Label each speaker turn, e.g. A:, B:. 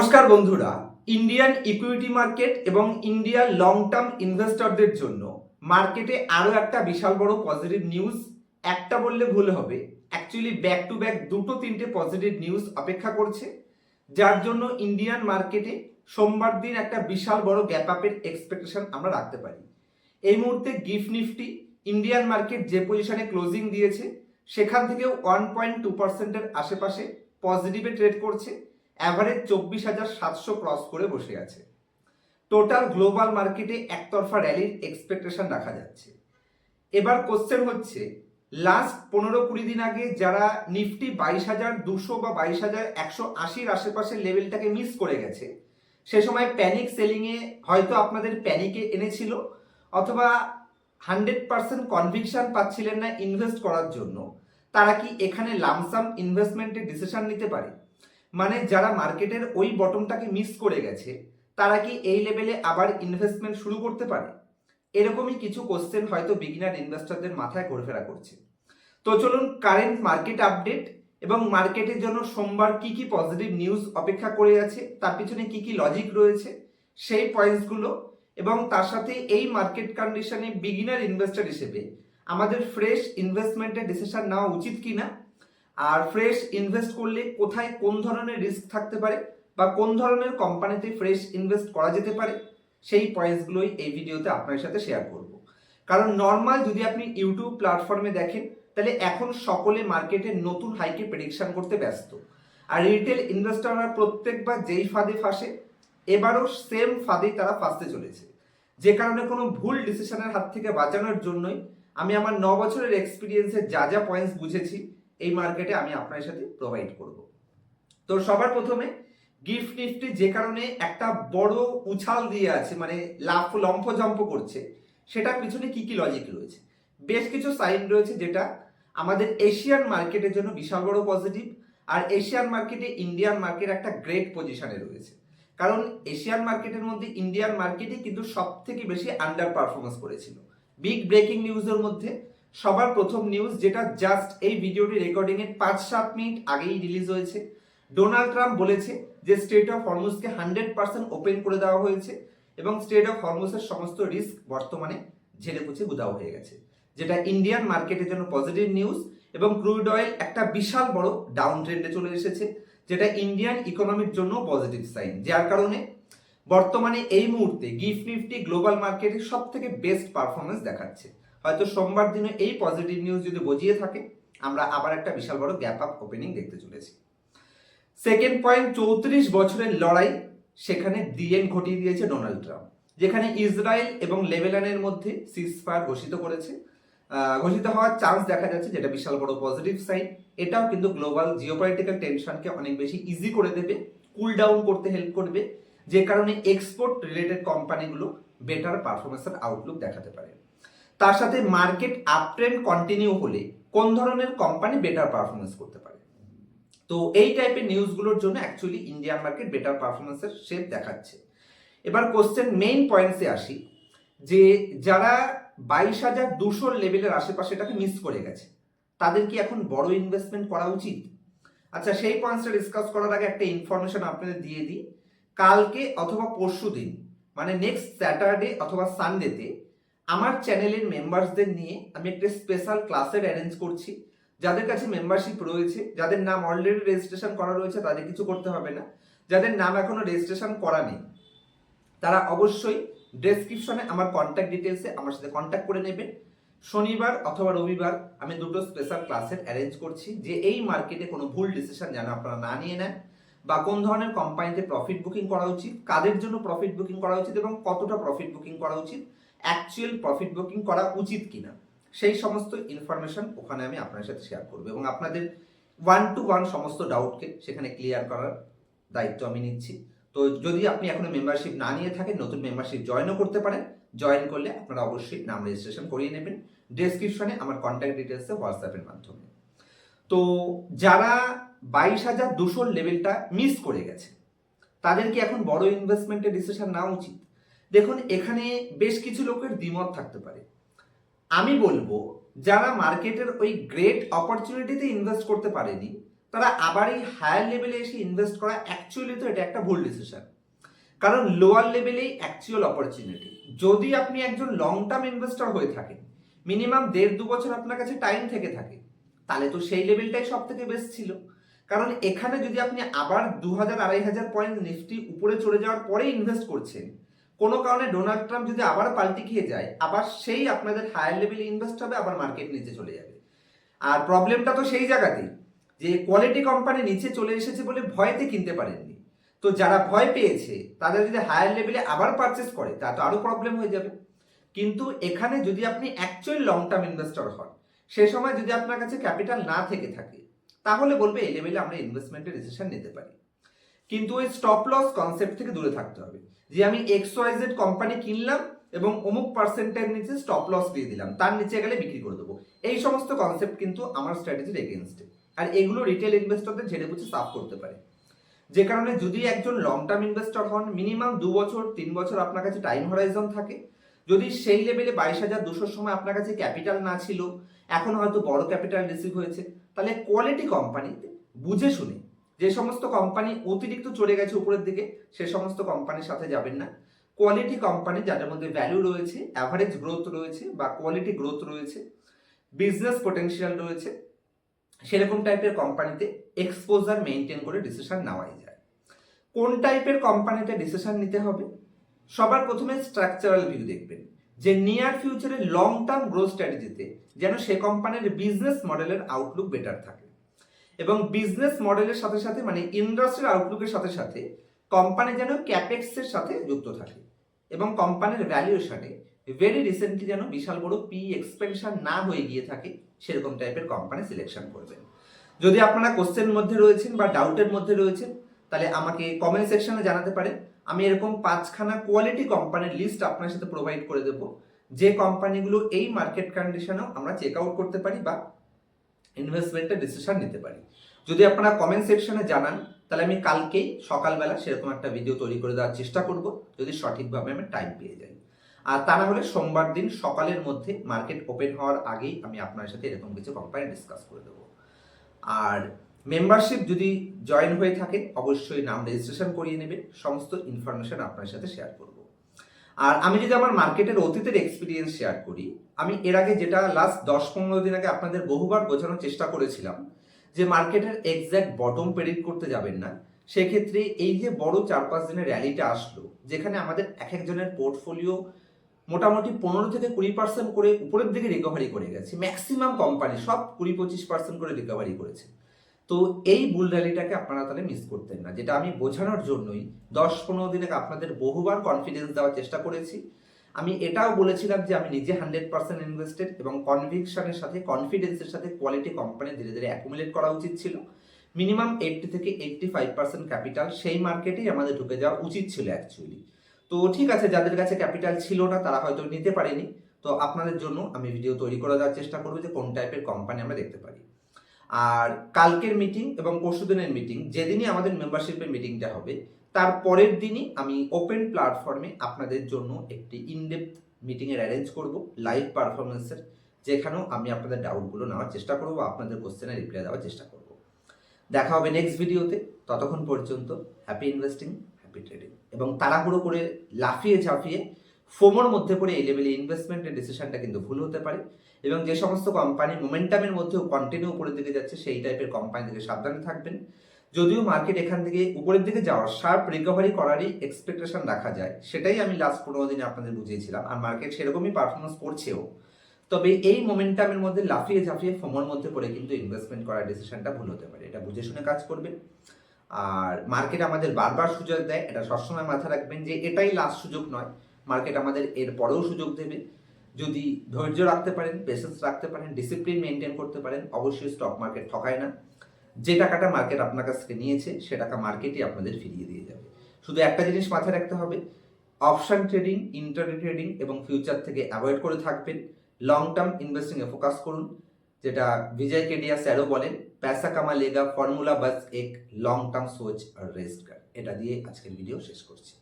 A: নমস্কার বন্ধুরা, Indian equity market এবং ইন্ডিয়ার লং টার্ম ইনভেস্টরদের জন্য মার্কেটে আরও একটা বিশাল বড় পজিটিভ নিউজ, একটা বললে ভুল হবে, অ্যাকচুয়ালি ব্যাক টু ব্যাক দুটো তিনটে পজিটিভ নিউজ অপেক্ষা করছে, যার জন্য ইন্ডিয়ান মার্কেটে সোমবার দিন একটা বিশাল বড় গ্যাপ আপের এক্সপেকটেশন আমরা রাখতে পারি। এই মুহূর্তে গিফট নিফটি ইন্ডিয়ান মার্কেট যে পজিশনে ক্লোজিং দিয়েছে সেখান থেকেও 1.2%-এর আশেপাশে পজিটিভে ট্রেড করছে, অ্যাভারেজ 24,700 ক্রস করে বসে আছে। টোটাল গ্লোবাল মার্কেটে একতরফা র্যালির এক্সপেকটেশন রাখা যাচ্ছে। এবার কোশ্চেন হচ্ছে, লাস্ট 15-20 দিন আগে যারা নিফটি 22,200 বা 22,180-র আশেপাশে লেভেলটাকে মিস করে গেছে, সে সময় প্যানিক সেলিংয়ে হয়তো আপনাদের প্যানিকে এনেছিল, অথবা 100% কনভিকশন পাচ্ছিলেন না ইনভেস্ট করার জন্য, তারা কি এখানে লামসাম ইনভেস্টমেন্টের ডিসিশন নিতে পারে? মানে যারা মার্কেটের ওই বটমটাকে মিস করে গেছে তারা কি এই লেভেলে আবার ইনভেস্টমেন্ট শুরু করতে পারে? এরকমই কিছু কোশ্চেন হয়তো বিগিনার ইনভেস্টরদের মাথায় ঘোরাফেরা করছে। তো চলুন কারেন্ট মার্কেট আপডেট এবং মার্কেটের জন্য সোমবার কি কি পজিটিভ নিউজ অপেক্ষা করে আছে, তার পিছনে কি কি লজিক রয়েছে সেই পয়েন্টসগুলো, এবং তার সাথে এই মার্কেট কন্ডিশনে বিগিনার ইনভেস্টর হিসেবে আমাদের ফ্রেশ ইনভেস্টমেন্টের ডিসিশন নেওয়া উচিত কিনা, আর ফ্রেশ ইনভেস্ট করলে কোথায় কোন ধরনের রিস্ক থাকতে পারে বা কোন ধরনের কোম্পানিতে ফ্রেশ ইনভেস্ট করা যেতে পারে, সেই পয়েন্টসগুলোই এই ভিডিওতে আপনার সাথে শেয়ার করব। কারণ নর্মাল যদি আপনি ইউটিউব প্ল্যাটফর্মে দেখেন তাহলে এখন সকলে মার্কেটের নতুন হাইকে প্রেডিকশন করতে ব্যস্ত, আর রিটেল ইনভেস্টররা প্রত্যেকবার যেই ফাঁদে ফাঁসে এবারও সেম ফাঁদেই তারা ফাঁসতে চলেছে, যে কারণে কোনো ভুল ডিসিশনের হাত থেকে বাঁচানোর জন্যই আমি আমার 9 বছরের এক্সপিরিয়েন্সে যা যা পয়েন্টস বুঝেছি এই মার্কেটে আমি আপনার সাথে প্রোভাইড করব। তো সবার প্রথমে গিফট নিফটি যে কারণে একটা বড় উছাল দিয়ে আছে, মানে লম্ফজম্প করছে, সেটার পিছনে কি কি লজিক রয়েছে? বেশ কিছু সাইন রয়েছে যেটা আমাদের এশিয়ান মার্কেটের জন্য বিশাল বড় পজিটিভ, আর এশিয়ান মার্কেটে ইন্ডিয়ান মার্কেট একটা গ্রেট পজিশনে রয়েছে, কারণ এশিয়ান মার্কেটের মধ্যে ইন্ডিয়ান মার্কেটই কিন্তু সব থেকে বেশি আন্ডার পারফরমেন্স করেছিল। বিগ ব্রেকিং নিউজের মধ্যে সবার প্রথম নিউজ, যেটা জাস্ট এই ভিডিওটি রেকর্ডিং এর 5-7 মিনিট আগেই রিলিজ হয়েছে, ডোনাল্ড ট্রাম্প বলেছে যে স্ট্রেট অফ হরমুজকে 100% ওপেন করে দেওয়া হয়েছে এবং স্ট্রেট অফ হরমুজের সমস্ত রিস্ক বর্তমানে ঝেড়ে পুছে উধাও হয়ে গেছে, যেটা ইন্ডিয়ান মার্কেটের জন্য পজিটিভ নিউজ। এবং ক্রুড অয়েল একটা বিশাল বড় ডাউন ট্রেন্ডে চলে এসেছে, যেটা ইন্ডিয়ান ইকোনমির জন্য পজিটিভ সাইন, যার কারণে বর্তমানে এই মুহূর্তে গিফট নিফটি গ্লোবাল মার্কেটে সব থেকে বেস্ট পারফরমেন্স দেখাচ্ছে। হয়তো সোমবার দিনে এই পজিটিভ নিউজ যদি বজিয়ে থাকে, আমরা আবার একটা বিশাল বড় গ্যাপ আপ ওপেনিং দেখতে চলেছি। সেকেন্ড পয়েন্ট, 34 বছরের লড়াই সেখানে দি এন্ড ঘটিয়ে দিয়েছে ডোনাল্ড ট্রাম্প, যেখানে ইসরায়েল এবং লেবাননের মধ্যে সিজফায়ার ঘোষিত হওয়ার চান্স দেখা যাচ্ছে, যেটা বিশাল বড় পজিটিভ সাইন। এটাও কিন্তু গ্লোবাল জিওপলিটিক্যাল টেনশনকে অনেক বেশি ইজি করে দেবে, কুল ডাউন করতে হেল্প করবে, যে কারণে এক্সপোর্ট রিলেটেড কোম্পানিগুলো বেটার পারফরমেন্সের আউটলুক দেখাতে পারে। তার সাথে মার্কেট আপ ট্রেন্ড কন্টিনিউ হলে কোন ধরনের কোম্পানি বেটার পারফরমেন্স করতে পারে, তো এই টাইপের নিউজগুলোর জন্য অ্যাকচুয়ালি ইন্ডিয়ান মার্কেট বেটার পারফরমেন্সের শেপ দেখাচ্ছে। এবার কোশ্চেন মেইন পয়েন্টসে আসি, যে যারা 22,200 লেভেলের আশেপাশে এটাকে মিস করে গেছে তাদের কি এখন বড় ইনভেস্টমেন্ট করা উচিত? আচ্ছা, সেই পয়েন্টসটা ডিসকাস করার আগে একটা ইনফরমেশন আপনাদের দিয়ে দিই। কালকে অথবা পরশু দিন, মানে নেক্সট স্যাটারডে অথবা সানডেতে আমার চ্যানেলের মেম্বার্সদের নিয়ে আমি একটা স্পেশাল ক্লাসের অ্যারেঞ্জ করছি। যাদের কাছে মেম্বারশিপ রয়েছে, যাদের নাম অলরেডি রেজিস্ট্রেশন করা রয়েছে, তাদের কিছু করতে হবে না। যাদের নাম এখনো রেজিস্ট্রেশন করা নেই তারা অবশ্যই ডেসক্রিপশনে আমার কন্ট্যাক্ট ডিটেলসে আমার সাথে কন্ট্যাক্ট করে নেবেন। শনিবার অথবা রবিবার আমি দুটো স্পেশাল ক্লাসের অ্যারেঞ্জ করছি, যে এই মার্কেটে কোনো ভুল ডিসিশন যেন আপনারা না নিয়ে নেন, বা কোন ধরনের কোম্পানিতে প্রফিট বুকিং করা উচিত, কাদের জন্য প্রফিট বুকিং করা উচিত এবং কতটা প্রফিট বুকিং করা উচিত, অ্যাকচুয়াল প্রফিট বুকিং করা উচিত কিনা, সেই সমস্ত ইনফরমেশন ওখানে আমি আপনার সাথে শেয়ার করবো, এবং আপনাদের 1-to-1 সমস্ত ডাউটকে সেখানে ক্লিয়ার করার দায়িত্ব আমি নিচ্ছি। তো যদি আপনি এখনো মেম্বারশিপ না নিয়ে থাকেন, নতুন মেম্বারশিপ জয়েনও করতে পারেন। জয়েন করলে আপনারা অবশ্যই নাম রেজিস্ট্রেশন করিয়ে নেবেন ডেসক্রিপশনে আমার কন্ট্যাক্ট ডিটেলসে হোয়াটসঅ্যাপের মাধ্যমে। তো যারা 22,200 লেভেলটা মিস করে গেছে তাদের কি এখন বড় ইনভেস্টমেন্টের ডিসিশন নেওয়া উচিত? দেখুন, এখানে বেশ কিছু লোকের দ্বিমত থাকতে পারে। আমি বলবো যারা মার্কেটের ওই গ্রেট অপরচুনিটিতে ইনভেস্ট করতে পারেনি তারা আবার এই হায়ার লেভেলে এসে ইনভেস্ট করা অ্যাকচুয়ালি তো এটা একটা ভুল ডিসিশন, কারণ লোয়ার লেভেলেই অ্যাকচুয়াল অপরচুনিটি। যদি আপনি একজন লং টার্ম ইনভেস্টর হয়ে থাকেন, মিনিমাম 1.5-2 বছর আপনার কাছে টাইম থেকে থাকে, তাহলে তো সেই লেভেলটাই সব থেকে বেস্ট ছিল। কারণ এখানে যদি আপনি আবার 2000-2500 পয়েন্ট নিফটি উপরে চলে যাওয়ার পরে ইনভেস্ট করছেন, কোনো কারণে ডোনাল্ড ট্রাম্প যদি আবার পাল্টি খেয়ে যায়, আবার সেই আপনাদের হায়ার লেভেলে ইনভেস্ট হবে, আবার মার্কেট নিচে চলে যাবে। আর প্রবলেমটা তো সেই জায়গাতেই যে কোয়ালিটি কোম্পানি নিচে চলে এসেছে বলে ভয়তে কিনতে পারেননি। তো যারা ভয় পেয়েছে তাদের যদি হায়ার লেভেলে আবার পারচেস করে, তা তো আরো প্রবলেম হয়ে যাবে। কিন্তু এখানে যদি আপনি অ্যাকচুয়াল লং টার্ম ইনভেস্টর হন, সে সময় যদি আপনার কাছে ক্যাপিটাল না থেকে থাকে, তাহলে বলবে এই লেভেলে আমরা ইনভেস্টমেন্টের ডিসিশন নিতে পারি। কিন্তু ওই স্টপ লস কনসেপ্ট থেকে দূরে থাকতে হবে, যে আমি XYZ কোম্পানি কিনলাম এবং অমুক পার্সেন্টের নিচে স্টপ লস দিয়ে দিলাম, তার নিচে গেলে বিক্রি করে দেবো। এই সমস্ত কনসেপ্ট কিন্তু আমার স্ট্র্যাটেজির এগেনস্টে, আর এগুলো রিটেল ইনভেস্টরদের ঝেড়ে বুঝে সাফ করতে পারে। যে কারণে যদি একজন লং টার্ম ইনভেস্টর হন, মিনিমাম 2 বছর 3 বছর আপনার কাছে টাইম হরাইজন থাকে, যদি সেই লেভেলে 22,200 সময় আপনার কাছে ক্যাপিটাল না ছিল, এখন হয়তো বড় ক্যাপিটাল রিসিভ হয়েছে, তাহলে কোয়ালিটি কোম্পানিতে বুঝে শুনে, যে সমস্ত কোম্পানি অতিরিক্ত চড়ে গেছে উপরের দিকে, সে সমস্ত কোম্পানির সাথে যাবেন না। কোয়ালিটি কোম্পানি যাদের মধ্যে ভ্যালু রয়েছে, অ্যাভারেজ গ্রোথ রয়েছে বা কোয়ালিটি গ্রোথ রয়েছে, বিজনেস পটেনশিয়াল রয়েছে, সেরকম টাইপের কোম্পানিতে এক্সপোজার মেনটেন করে ডিসিশন নেওয়াই যায়। কোন টাইপের কোম্পানিতে ডিসিশন নিতে হবে? সবার প্রথমে স্ট্রাকচারাল ভিউ দেখবেন, যে নিয়ার ফিউচারে লং টার্ম গ্রোথ স্ট্র্যাটেজিতে যেন সে কোম্পানির বিজনেস মডেলের আউটলুক বেটার থাকে, এবং বিজনেস মডেলের সাথে সাথে মানে ইন্ডাস্ট্রির আউটলুকের সাথে সাথে কোম্পানি যেন ক্যাপেক্সের সাথে যুক্ত থাকে, এবং কোম্পানির ভ্যালুয়েশনে ভেরি রিসেন্টলি যেন বিশাল বড় পি এক্সপেনশন না হয়ে গিয়ে থাকে, সেরকম টাইপের কোম্পানি সিলেকশন করবেন। যদি আপনারা কোশ্চেনের মধ্যে রয়েছেন বা ডাউটের মধ্যে রয়েছেন, তাহলে আমাকে কমেন্ট সেকশনে জানাতে পারেন। আমি এরকম 5খানা কোয়ালিটি কোম্পানির লিস্ট আপনার সাথে প্রোভাইড করে দেবো, যে কোম্পানিগুলো এই মার্কেট কন্ডিশনেও আমরা চেক আউট করতে পারি বা ইনভেস্টমেন্টের ডিসিশন নিতে পারি। যদি আপনারা কমেন্ট সেকশনে জানান, তাহলে আমি কালকেই সকালবেলা সেরকম একটা ভিডিও তৈরি করে দেওয়ার চেষ্টা করব, যদি সঠিকভাবে আমি টাইম পেয়ে যাই। আর তা না হলে সোমবার দিন সকালের মধ্যে মার্কেট ওপেন হওয়ার আগেই আমি আপনার সাথে এরকম কিছু কোম্পানি ডিসকাস করে দেবো। আর মেম্বারশিপ যদি জয়েন হয়ে থাকে, অবশ্যই নাম রেজিস্ট্রেশন করিয়ে নেবে, সমস্ত ইনফরমেশন আপনার সাথে শেয়ার করব। আর আমি যদি আমার মার্কেটের অতীতের এক্সপিরিয়েন্স শেয়ার করি, আমি এর আগে যেটা লাস্ট 10-15 দিন আগে আপনাদের বহুবার বোঝানোর চেষ্টা করেছিলাম, যে মার্কেটের এক্স্যাক্ট বটম প্রেডিক্ট করতে যাবেন না। সেক্ষেত্রে এই যে বড় 4-5 দিনের র্যালিটা আসলো, যেখানে আমাদের এক একজনের পোর্টফোলিও মোটামুটি 15-20% করে উপরের দিকে রিকভারি করে গেছে, ম্যাক্সিমাম কোম্পানি সব 20-25% করে রিকভারি করেছে। তো এই বুল র্যালিটাকে আপনারা তাহলে মিস করতেন না, যেটা আমি বোঝানোর জন্যই 10-15 দিন আগে আপনাদের বহুবার কনফিডেন্স দেওয়ার চেষ্টা করেছি। আমি এটাও বলেছিলাম যে আমি নিজে 100% ইনভেস্টেড, এবং কনভিকশনের সাথে কনফিডেন্সের সাথে কোয়ালিটি কোম্পানি ধীরে ধীরে অ্যাকুমুলেট করা উচিত ছিল। মিনিমাম 80-85% ক্যাপিটাল সেই মার্কেটেই আমাদের ঢুকে যাওয়া উচিত ছিল অ্যাকচুয়ালি। তো ঠিক আছে, যাদের কাছে ক্যাপিটাল ছিল না তারা হয়তো নিতে পারেনি। তো আপনাদের জন্য আমি ভিডিও তৈরি করে দেওয়ার চেষ্টা করবো যে কোন টাইপের কোম্পানি আমরা দেখতে পারি। আর কালকের মিটিং এবং পরশুদিনের মিটিং, যেদিনই আমাদের মেম্বারশিপের মিটিংটা হবে, তার পরের দিনই আমি ওপেন প্ল্যাটফর্মে আপনাদের জন্য একটি ইনডেপথ মিটিংয়ের অ্যারেঞ্জ করব, লাইভ পারফরমেন্সের, যেখানেও আমি আপনাদের ডাউটগুলো নেওয়ার চেষ্টা করব, আপনাদের কোশ্চেনের রিপ্লাই দেওয়ার চেষ্টা করব। দেখা হবে নেক্সট ভিডিওতে। ততক্ষণ পর্যন্ত হ্যাপি ইনভেস্টিং, হ্যাপি ট্রেডিং, এবং তাড়াহুড়ো করে লাফিয়ে ঝাঁপিয়ে ফোমোর মধ্যে পড়ে এই লেভেলে ইনভেস্টমেন্টের ডিসিশনটা কিন্তু ভুল হতে পারে। এবং যে সমস্ত কোম্পানি মোমেন্টামের মধ্যেও কন্টিনিউ উপরের দিকে যাচ্ছে, সেই টাইপের কোম্পানি থেকে সাবধানে থাকবেন। যদিও মার্কেট এখান থেকে উপরের দিকে যাওয়ার শার্প রিকভারি করারই এক্সপেকটেশন রাখা যায়, সেটাই আমি লাস্ট 15 দিনে আপনাদের বুঝিয়েছিলাম, আর মার্কেট সেরকমই পারফরমেন্স করছেও। তবে এই মোমেন্টামের মধ্যে লাফিয়ে ঝাঁপিয়ে ফোমোর মধ্যে পড়ে কিন্তু ইনভেস্টমেন্ট করার ডিসিশনটা ভুল হতে পারে, এটা বুঝে শুনে কাজ করবেন। আর মার্কেট আমাদের বারবার সুযোগ দেয়, এটা সবসময় মাথায় রাখবেন যে এটাই লাস্ট সুযোগ নয়, মার্কেট আমাদের এর পরেও সুযোগ দেবে। যদি ধৈর্য রাখতে পারেন, পেশেন্স রাখতে পারেন, ডিসিপ্লিন মেনটেন করতে পারেন, অবশ্যই স্টক মার্কেট ঠকায় না। যে টাকাটা মার্কেট আপনার কাছ থেকে নিয়েছে, সে টাকা মার্কেটই আপনাদের ফিরিয়ে দিয়ে যাবে। শুধু একটা জিনিস মাথায় রাখতে হবে, অপশন ট্রেডিং, ইন্টারডে ট্রেডিং এবং ফিউচার থেকে অ্যাভয়েড করে থাকবেন। লং টার্ম ইনভেস্টিংয়ে ফোকাস করুন, যেটা বিজয় কেডিয়া স্যারও বলেন, पैसा कमा लेगा फॉर्मूला बस एक लॉन्ग टर्म सोच और रेस्ट कर। এটা দিয়ে আজকের ভিডিও শেষ করছি।